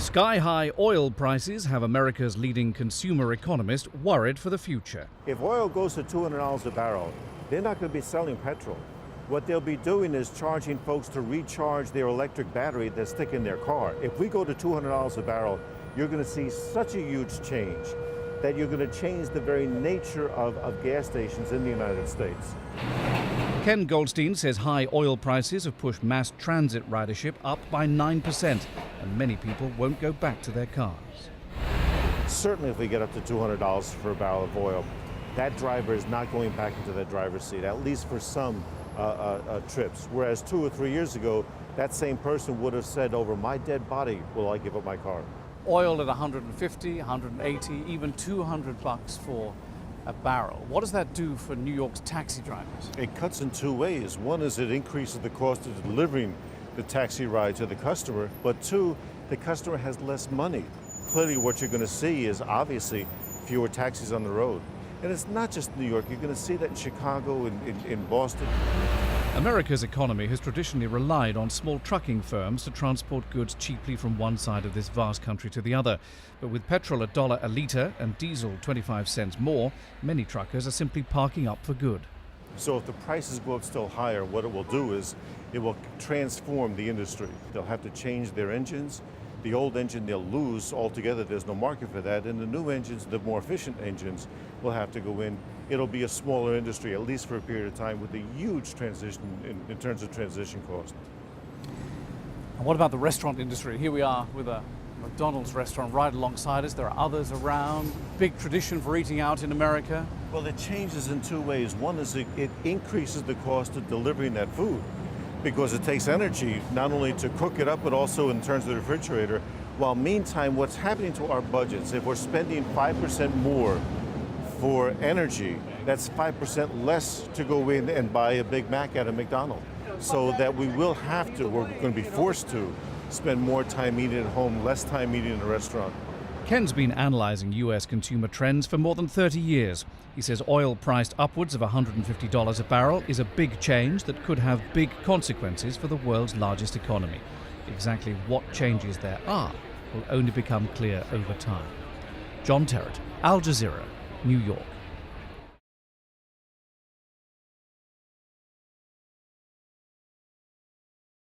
Sky-high oil prices have America's leading consumer economist worried for the future. If oil goes to $200 a barrel, they're not going to be selling petrol. What they'll be doing is charging folks to recharge their electric battery that's stuck in their car. If we go to $200 a barrel, you're going to see such a huge change that you're going to change the very nature of gas stations in the United States. Ken Goldstein says high oil prices have pushed mass transit ridership up by 9%, and many people won't go back to their cars. Certainly if we get up to $200 for a barrel of oil, that driver is not going back into that driver's seat, at least for some trips. Whereas 2 or 3 years ago, that same person would have said, over my dead body will I give up my car. Oil at 150, 180, even $200 for a barrel. What does that do for New York's taxi drivers? It cuts in two ways. One is it increases the cost of delivering the taxi ride to the customer, but two, the customer has less money. Clearly what you're going to see is obviously fewer taxis on the road. And it's not just New York, you're going to see that in Chicago, in Boston. America's economy has traditionally relied on small trucking firms to transport goods cheaply from one side of this vast country to the other. But with petrol $1 a litre and diesel 25 cents more, many truckers are simply parking up for good. So if the prices go up still higher, what it will do is it will transform the industry. They'll have to change their engines. The old engine they'll lose altogether, there's no market for that. And the new engines, the more efficient engines, will have to go in. It'll be a smaller industry, at least for a period of time, with a huge transition in terms of transition cost. And what about the restaurant industry? Here we are with a McDonald's restaurant right alongside us. There are others around. Big tradition for eating out in America. Well, it changes in two ways. One is it increases the cost of delivering that food, because it takes energy not only to cook it up, but also in terms of the refrigerator. While meantime, what's happening to our budgets, if we're spending 5% more for energy, that's 5% less to go in and buy a Big Mac at a McDonald's. So that we're going to be forced to spend more time eating at home, less time eating in a restaurant. Ken's been analysing US consumer trends for more than 30 years. He says oil priced upwards of $150 a barrel is a big change that could have big consequences for the world's largest economy. Exactly what changes there are will only become clear over time. John Terrett, Al Jazeera, New York.